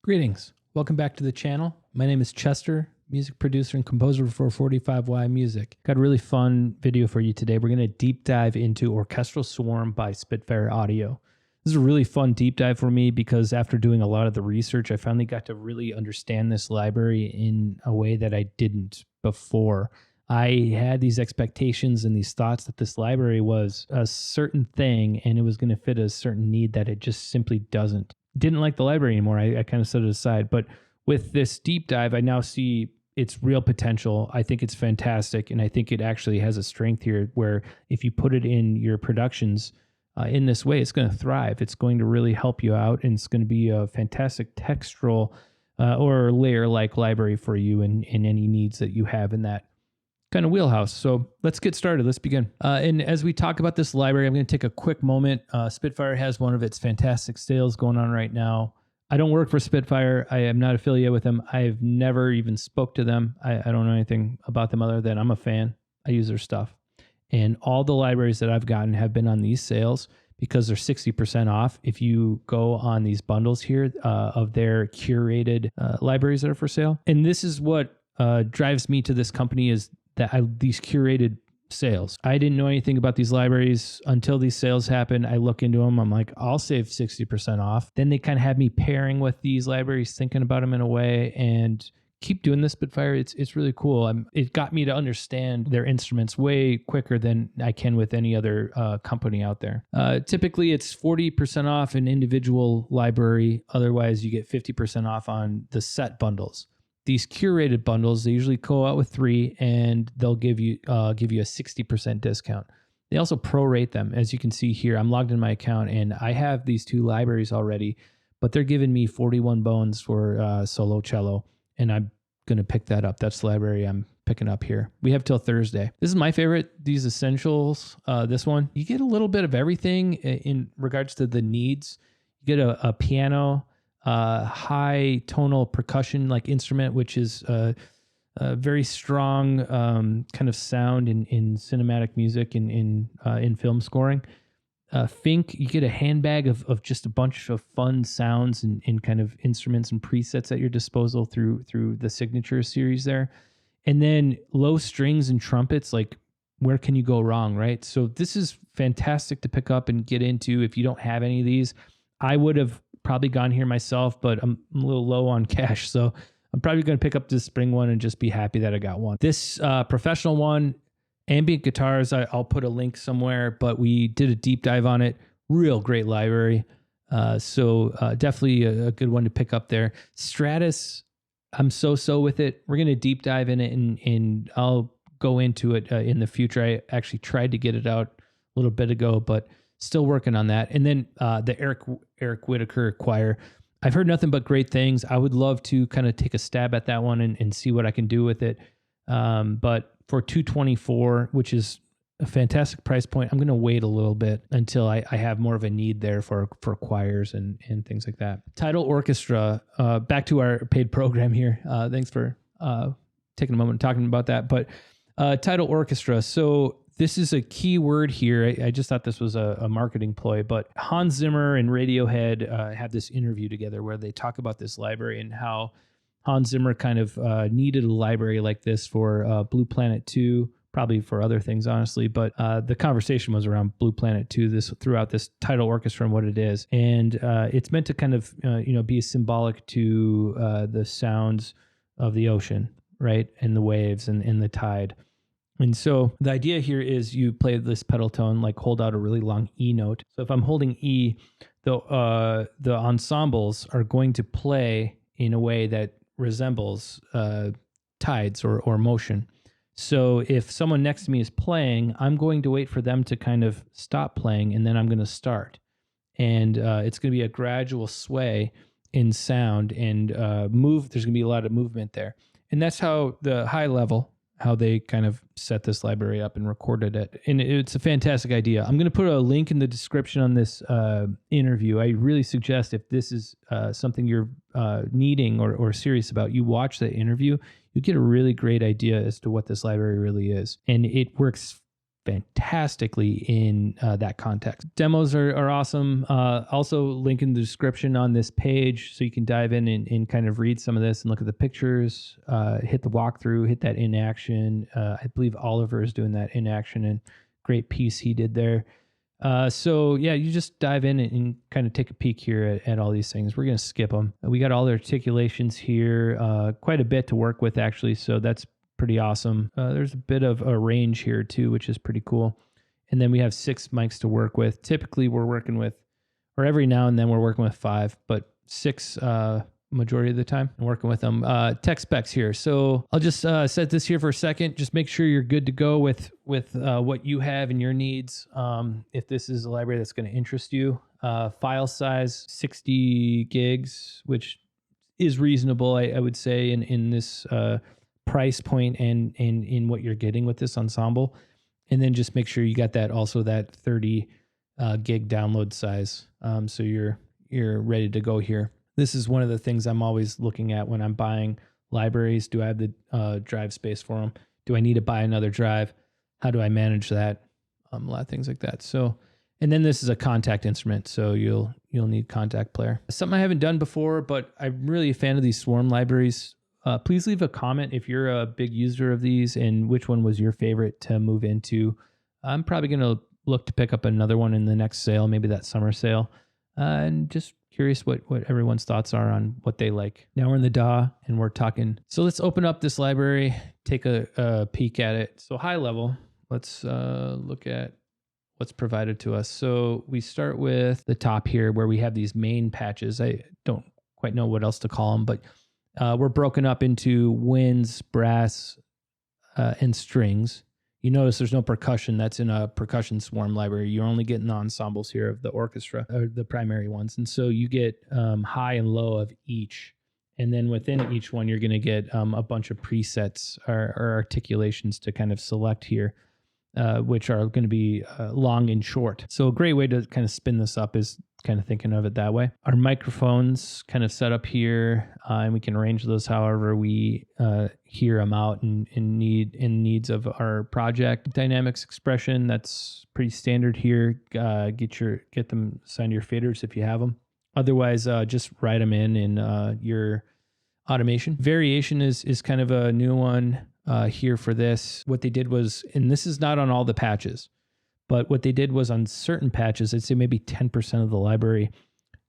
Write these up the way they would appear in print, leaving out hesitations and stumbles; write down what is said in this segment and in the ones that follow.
Greetings. Welcome back to the channel. My name is Chester, music producer and composer for 45Y Music. Got a really fun video for you today. We're going to deep dive into Orchestral Swarm by Spitfire Audio. This is a really fun deep dive for me because after doing a lot of the research, I finally got to really understand this library in a way that I didn't before. I had these expectations and these thoughts that this library was a certain thing and it was going to fit a certain need that it just simply doesn't. Didn't like the library anymore. I kind of set it aside. But with this deep dive, I now see its real potential. I think it's fantastic. And I think it actually has a strength here where if you put it in your productions in this way, it's going to thrive. It's going to really help you out. And it's going to be a fantastic textural or layer-like library for you in any needs that you have in that kind of wheelhouse. So let's get started. Let's begin. And as we talk about this library, I'm going to take a quick moment. Spitfire has one of its fantastic sales going on right now. I don't work for Spitfire. I am not affiliated with them. I've never even spoke to them. I don't know anything about them other than I'm a fan. I use their stuff. And all the libraries that I've gotten have been on these sales because they're 60% off. If you go on these bundles here of their curated libraries that are for sale. And this is what drives me to this company is these curated sales. I didn't know anything about these libraries until these sales happen. I look into them. I'm like, I'll save 60% off. Then they kind of have me pairing with these libraries, thinking about them in a way, and keep doing this Spitfire. It's really cool. It got me to understand their instruments way quicker than I can with any other company out there. Typically, it's 40% off an individual library. Otherwise, you get 50% off on the set bundles. These curated bundles, they usually go out with 3 and they'll give you a 60% discount. They also prorate them. As you can see here, I'm logged in my account and I have these 2 libraries already, but they're giving me 41 bones for solo cello. And I'm going to pick that up. That's the library I'm picking up here. We have till Thursday. This is my favorite, these essentials. This one, you get a little bit of everything in regards to the needs. You get a piano, high tonal percussion like instrument, which is a very strong kind of sound in cinematic music and in film scoring. Fink, you get a handbag of just a bunch of fun sounds and kind of instruments and presets at your disposal through the Signature series there. And then low strings and trumpets, like where can you go wrong, right? So this is fantastic to pick up and get into if you don't have any of these. I would have probably gone here myself, but I'm a little low on cash. So I'm probably going to pick up this spring one and just be happy that I got one. This professional one, ambient guitars, I'll put a link somewhere, but we did a deep dive on it. Real great library. So definitely a good one to pick up there. Stratus, I'm so with it. We're going to deep dive in it and I'll go into it in the future. I actually tried to get it out a little bit ago, but still working on that. And then the Eric Whitaker Choir. I've heard nothing but great things. I would love to kind of take a stab at that one and see what I can do with it. But for $224, which is a fantastic price point, I'm going to wait a little bit until I have more of a need there for choirs and things like that. Tidal Orchestra, back to our paid program here. Thanks for taking a moment and talking about that. But Tidal Orchestra. So this is a key word here. I just thought this was a marketing ploy, but Hans Zimmer and Radiohead had this interview together where they talk about this library and how Hans Zimmer kind of needed a library like this for Blue Planet 2, probably for other things, honestly. But the conversation was around Blue Planet 2 throughout this Tidal Orchestra and what it is. And it's meant to kind of be symbolic to the sounds of the ocean, right? And the waves and the tide. And so the idea here is you play this pedal tone, like hold out a really long E note. So if I'm holding E, the ensembles are going to play in a way that resembles tides or motion. So if someone next to me is playing, I'm going to wait for them to kind of stop playing, and then I'm going to start. And it's going to be a gradual sway in sound and move. There's going to be a lot of movement there. And that's how the high level, how they kind of set this library up and recorded it. And it's a fantastic idea. I'm going to put a link in the description on this interview. I really suggest if this is something you're needing or serious about, you watch the interview, you get a really great idea as to what this library really is. And it works fantastically in that context. Demos are awesome. Also link in the description on this page so you can dive in and kind of read some of this and look at the pictures, hit the walkthrough, hit that in action. I believe Oliver is doing that in action, and great piece he did there. So yeah, you just dive in and kind of take a peek here at all these things. We're going to skip them. We got all the articulations here, quite a bit to work with actually. So that's pretty awesome. There's a bit of a range here too, which is pretty cool. And then we have 6 mics to work with. Typically we're working with, or every now and then we're working with 5, but 6, majority of the time I'm working with them. Tech specs here. So I'll just set this here for a second. Just make sure you're good to go with what you have and your needs. If this is a library that's going to interest you, file size 60 gigs, which is reasonable, I would say, in this price point and in what you're getting with this ensemble. And then just make sure you got that also that 30 gig download size. So you're ready to go here. This is one of the things I'm always looking at when I'm buying libraries. Do I have the drive space for them? Do I need to buy another drive? How do I manage that? A lot of things like that. So, and then this is a Kontakt instrument, so you'll need Kontakt player. Something I haven't done before, but I'm really a fan of these Swarm libraries. Please leave a comment if you're a big user of these and which one was your favorite to move into. I'm probably going to look to pick up another one in the next sale, maybe that summer sale, and just curious what everyone's thoughts are on what they like. Now we're in the DAW and we're talking. So let's open up this library, take a peek at it. So high level, let's look at what's provided to us. So we start with the top here where we have these main patches. I don't quite know what else to call them, but we're broken up into winds, brass, and strings. You notice there's no percussion. That's in a percussion Swarm library. You're only getting the ensembles here of the orchestra, or the primary ones. And so you get high and low of each. And then within each one, you're going to get a bunch of presets or articulations to kind of select here, which are going to be long and short. So a great way to kind of spin this up is kind of thinking of it that way. Our microphones kind of set up here, and we can arrange those however we hear them out and needs of our project. Dynamics expression, that's pretty standard here. Get them assigned to your faders if you have them. Otherwise, just write them in your automation. Variation is kind of a new one here for this. What they did was, and this is not on all the patches, but what they did was on certain patches, I'd say maybe 10% of the library,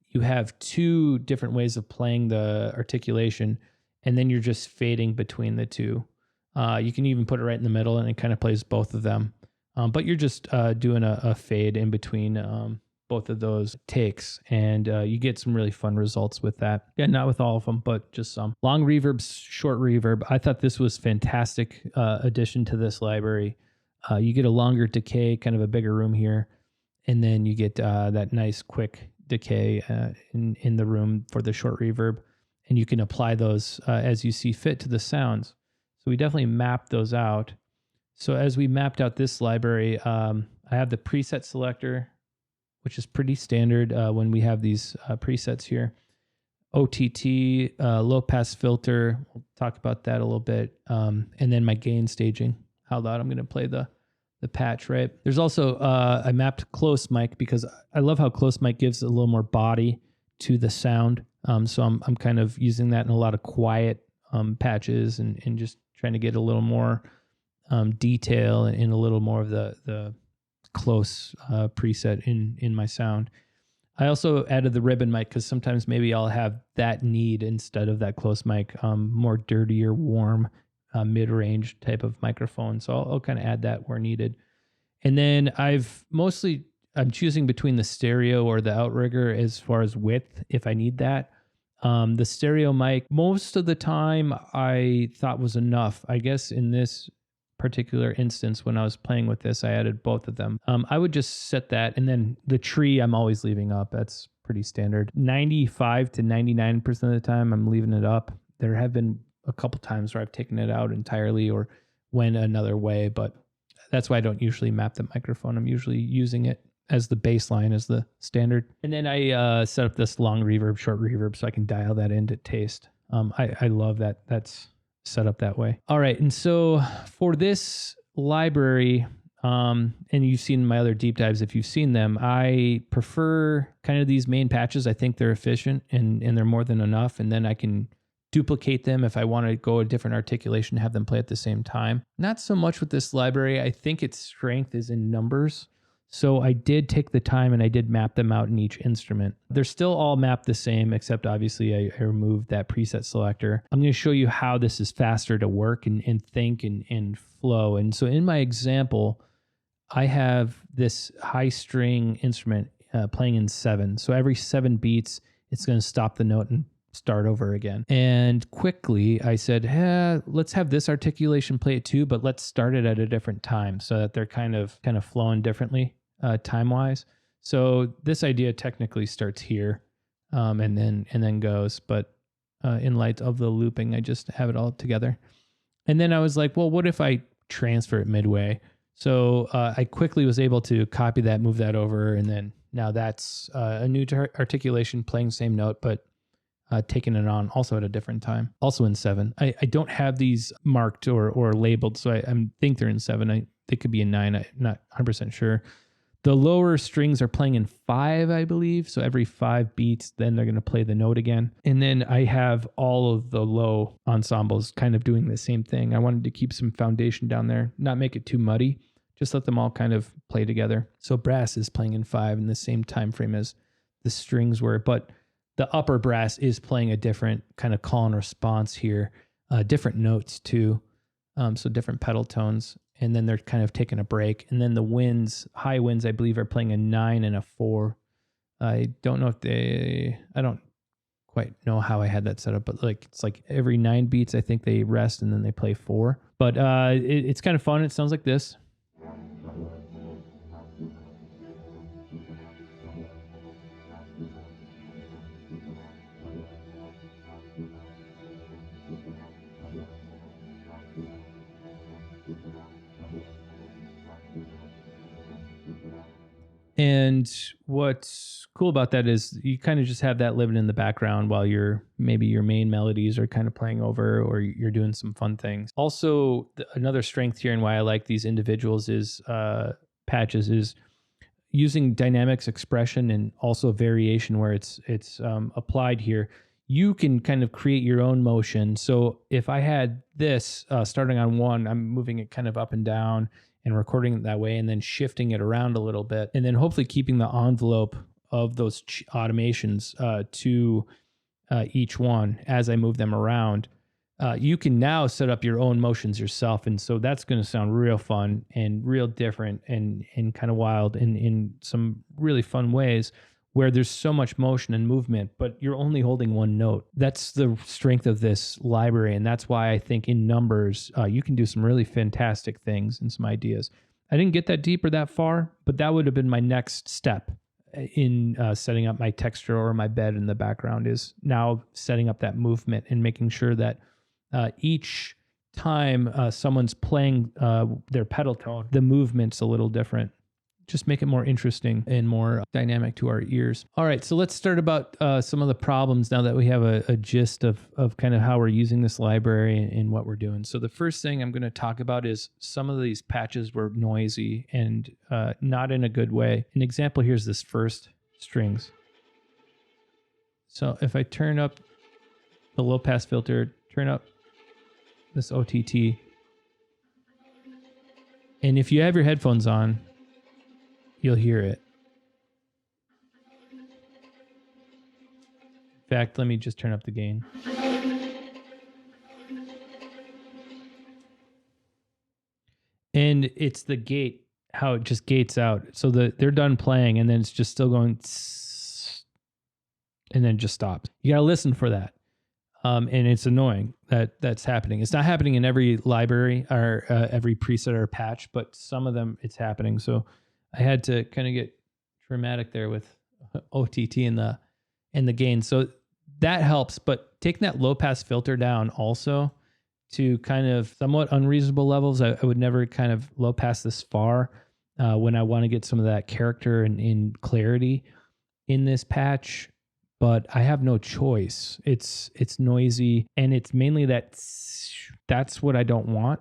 you have 2 different ways of playing the articulation, and then you're just fading between the 2. You can even put it right in the middle, and it kind of plays both of them. But you're just doing a fade in between both of those takes, and you get some really fun results with that. Yeah, not with all of them, but just some. Long reverb, short reverb. I thought this was fantastic addition to this library. You get a longer decay, kind of a bigger room here, and then you get that nice quick decay in the room for the short reverb, and you can apply those as you see fit to the sounds. So we definitely mapped those out. So as we mapped out this library, I have the preset selector, which is pretty standard when we have these presets here. OTT, low pass filter, we'll talk about that a little bit, and then my gain staging, how loud I'm going to play the patch, right? There's also, I mapped close mic because I love how close mic gives a little more body to the sound. So I'm kind of using that in a lot of quiet patches and just trying to get a little more detail and a little more of the close preset in my sound. I also added the ribbon mic because sometimes maybe I'll have that need instead of that close mic, more dirtier, warm, mid-range type of microphone. So I'll kind of add that where needed. And then I'm choosing between the stereo or the outrigger as far as width, if I need that. The stereo mic, most of the time I thought was enough. I guess in this particular instance, when I was playing with this, I added both of them. I would just set that, and then the tree I'm always leaving up. That's pretty standard. 95 to 99% of the time I'm leaving it up. There have been a couple times where I've taken it out entirely or went another way, but that's why I don't usually map the microphone. I'm usually using it as the baseline, as the standard. And then I set up this long reverb, short reverb, so I can dial that into taste. I love that. That's set up that way. All right. And so for this library, And you've seen my other deep dives if you've seen them. I prefer kind of these main patches. I think they're efficient and they're more than enough. And then I can duplicate them if I want to go a different articulation, have them play at the same time. Not so much with this library. I think its strength is in numbers. So I did take the time and I did map them out in each instrument. They're still all mapped the same, except obviously I removed that preset selector. I'm going to show you how this is faster to work and think and flow. And so in my example, I have this high string instrument playing in 7. So every 7 beats, it's going to stop the note and start over again. And quickly I said, let's have this articulation play it too, but let's start it at a different time so that they're kind of flowing differently time-wise. So this idea technically starts here and then goes, but in light of the looping, I just have it all together. And then I was like, well, what if I transfer it midway? So I quickly was able to copy that, move that over, and then now that's a new articulation playing same note, but taking it on also at a different time, also in 7. I don't have these marked or labeled, so I think they're in 7. They could be in 9. I'm not 100% sure. The lower strings are playing in 5, I believe. So every 5 beats, then they're going to play the note again. And then I have all of the low ensembles kind of doing the same thing. I wanted to keep some foundation down there, not make it too muddy, just let them all kind of play together. So brass is playing in 5 in the same time frame as the strings were, but the upper brass is playing a different kind of call and response here, different notes too, so different pedal tones. And then they're kind of taking a break. And then the winds, high winds, I believe, are playing a 9 and a 4. I don't know I don't quite know how I had that set up, but it's like every 9 beats, I think they rest and then they play 4. But it's kind of fun. It sounds like this. And what's cool about that is you kind of just have that living in the background while maybe your main melodies are kind of playing over or you're doing some fun things. Also, another strength here and why I like these individuals is patches is using dynamics expression and also variation where it's applied here. You can kind of create your own motion. So if I had this starting on 1, I'm moving it kind of up and down and recording it that way and then shifting it around a little bit and then hopefully keeping the envelope of those automations to each one as I move them around. You can now set up your own motions yourself. And so that's going to sound real fun and real different and kind of wild in some really fun ways where there's so much motion and movement, but you're only holding one note. That's the strength of this library. And that's why I think in numbers, you can do some really fantastic things and some ideas. I didn't get that deep or that far, but that would have been my next step in setting up my texture or my bed in the background is now setting up that movement and making sure that each time someone's playing their pedal tone, the movement's a little different. Just make it more interesting and more dynamic to our ears. All right, so let's start about some of the problems now that we have a gist of kind of how we're using this library and what we're doing. So the first thing I'm going to talk about is some of these patches were noisy and not in a good way. An example here is this first strings. So if I turn up the low pass filter, turn up this OTT, and if you have your headphones on, you'll hear it. In fact, let me just turn up the gain. And it's the gate, how it just gates out. So they're done playing and then it's just still going and then just stops. You got to listen for that. And it's annoying that that's happening. It's not happening in every library or every preset or patch, but some of them it's happening. So I had to kind of get dramatic there with OTT and the gain. So that helps, but taking that low pass filter down also to kind of somewhat unreasonable levels. I would never kind of low pass this far when I want to get some of that character and clarity in this patch, but I have no choice. It's noisy and it's mainly that's what I don't want.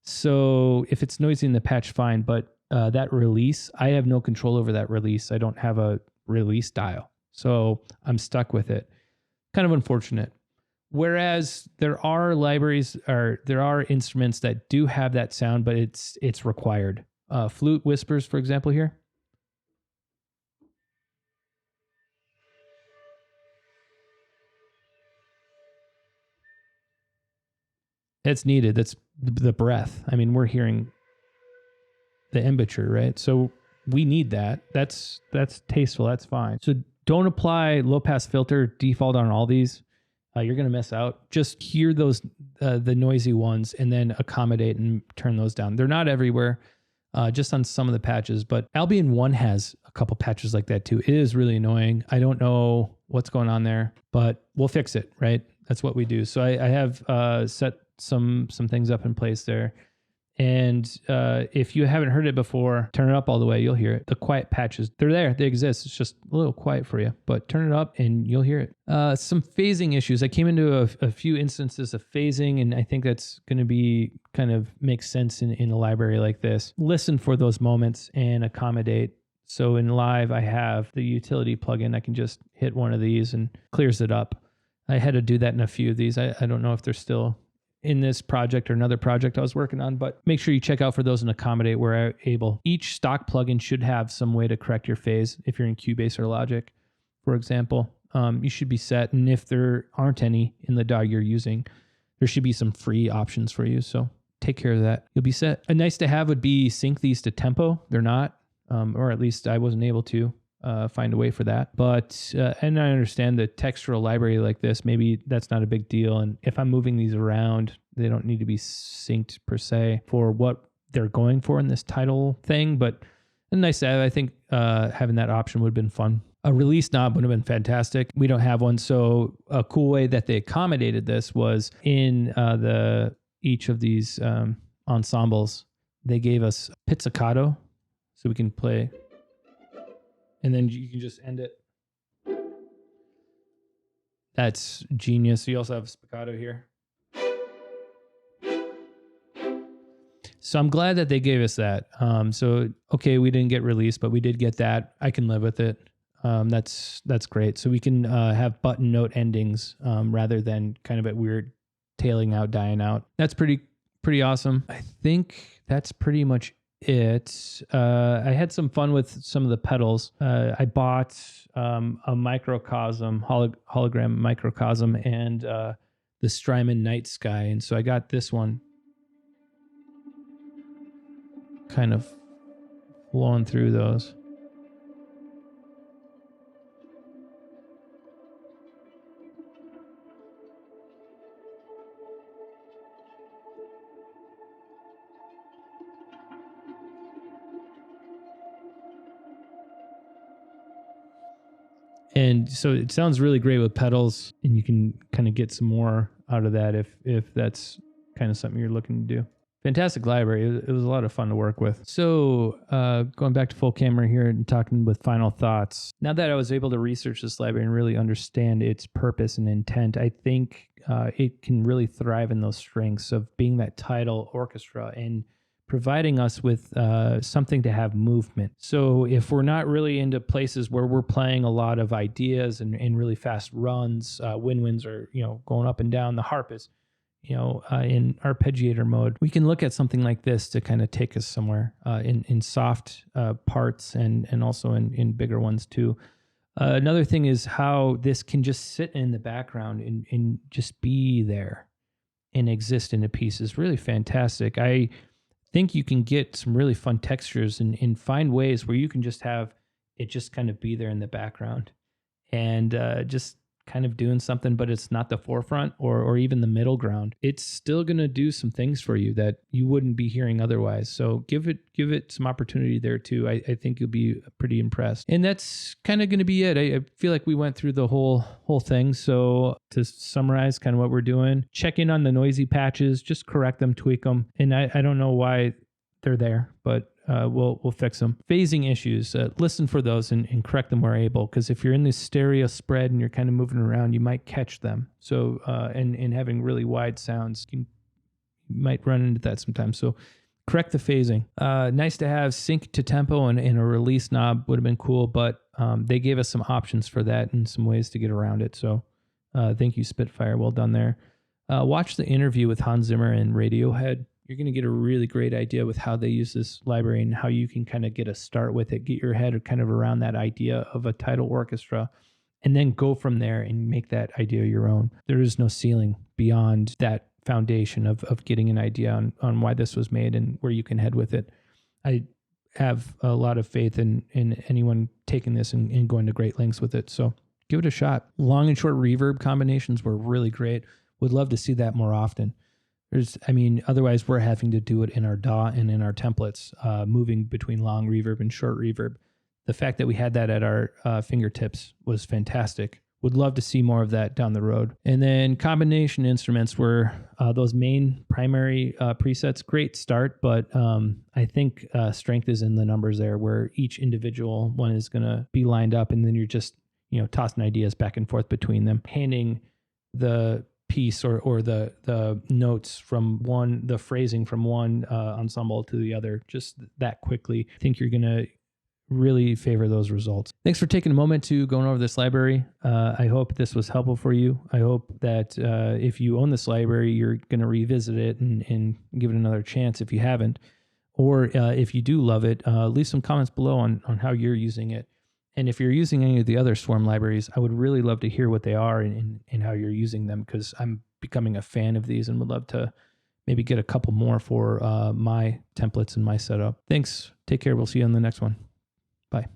So if it's noisy in the patch, fine. But that release, I have no control over that release. I don't have a release dial. So I'm stuck with it. Kind of unfortunate. Whereas there are libraries or there are instruments that do have that sound, but it's required. Flute whispers, for example, here. It's needed. That's the breath. I mean, we're hearing the embouchure, right? So we need that. That's tasteful. That's fine. So don't apply low pass filter default on all these. You're going to miss out. Just hear those, the noisy ones, and then accommodate and turn those down. They're not everywhere, just on some of the patches, but Albion 1 has a couple patches like that too. It is really annoying. I don't know what's going on there, but we'll fix it, right? That's what we do. So I have set some things up in place there. And if you haven't heard it before, turn it up all the way. You'll hear it. The quiet patches, they're there. They exist. It's just a little quiet for you, but turn it up and you'll hear it. Some phasing issues. I came into a few instances of phasing, and I think that's going to be kind of makes sense in a library like this. Listen for those moments and accommodate. So in live, I have the utility plugin. I can just hit one of these and clears it up. I had to do that in a few of these. I don't know if they're still in this project or another project I was working on, but make sure you check out for those and accommodate where able. Each stock plugin should have some way to correct your phase. If you're in Cubase or Logic, for example, you should be set. And if there aren't any in the DAW you're using, there should be some free options for you. So take care of that. You'll be set. A nice to have would be sync these to tempo. They're not, or at least I wasn't able to find a way for that. But, and I understand the textural library like this, maybe that's not a big deal. And if I'm moving these around, they don't need to be synced per se for what they're going for in this Tidal thing. But nice to have. I think having that option would have been fun. A release knob would have been fantastic. We don't have one. So a cool way that they accommodated this was in each of these ensembles, they gave us pizzicato so we can play. And then you can just end it. That's genius. You also have spiccato here. So I'm glad that they gave us that. So, okay, we didn't get released, but we did get that. I can live with it. That's great. So we can have button note endings rather than kind of at weird tailing out, dying out. That's pretty awesome. I think that's pretty much it. I had some fun with some of the pedals. I bought a microcosm, hologram microcosm, and the Strymon Night Sky. And so I got this one kind of flowing through those. And so it sounds really great with pedals, and you can kind of get some more out of that if that's kind of something you're looking to do. Fantastic library. It was a lot of fun to work with. So going back to full camera here and talking with final thoughts. Now that I was able to research this library and really understand its purpose and intent, I think it can really thrive in those strengths of being that Tidal orchestra and providing us with something to have movement. So if we're not really into places where we're playing a lot of ideas and really fast runs, win-wins are, going up and down, the harp is, in arpeggiator mode, we can look at something like this to kind of take us somewhere in soft parts and also in bigger ones too. Another thing is how this can just sit in the background and just be there and exist in a piece is really fantastic. I think you can get some really fun textures and find ways where you can just have it just kind of be there in the background and just kind of doing something, but it's not the forefront or even the middle ground. It's still going to do some things for you that you wouldn't be hearing otherwise. So give it some opportunity there too. I think you'll be pretty impressed. And that's kind of going to be it. I feel like we went through the whole thing. So to summarize kind of what we're doing, check in on the noisy patches, just correct them, tweak them. And I don't know why they're there, but we'll fix them. Phasing issues, listen for those and correct them where able, because if you're in this stereo spread and you're kind of moving around, you might catch them. So and having really wide sounds can You might run into that sometimes. So correct the phasing. Nice to have sync to tempo and a release knob would have been cool, but they gave us some options for that and some ways to get around it. So thank you, Spitfire. Well done there. Watch the interview with Hans Zimmer and Radiohead. You're going to get a really great idea with how they use this library and how you can kind of get a start with it, get your head kind of around that idea of a Tidal orchestra, and then go from there and make that idea your own. There is no ceiling beyond that foundation of getting an idea on why this was made and where you can head with it. I have a lot of faith in anyone taking this and going to great lengths with it. So give it a shot. Long and short reverb combinations were really great. Would love to see that more often. Otherwise we're having to do it in our DAW and in our templates, moving between long reverb and short reverb. The fact that we had that at our fingertips was fantastic. Would love to see more of that down the road. And then combination instruments were those main primary presets. Great start, but I think strength is in the numbers there, where each individual one is going to be lined up, and then you're just tossing ideas back and forth between them, handing the piece or the notes from one, the phrasing from one ensemble to the other, just that quickly. I think you're going to really favor those results. Thanks for taking a moment to going over this library. I hope this was helpful for you. I hope that if you own this library, you're going to revisit it and give it another chance if you haven't. Or if you do love it, leave some comments below on how you're using it. And if you're using any of the other Swarm libraries, I would really love to hear what they are and how you're using them, because I'm becoming a fan of these and would love to maybe get a couple more for my templates and my setup. Thanks. Take care. We'll see you on the next one. Bye.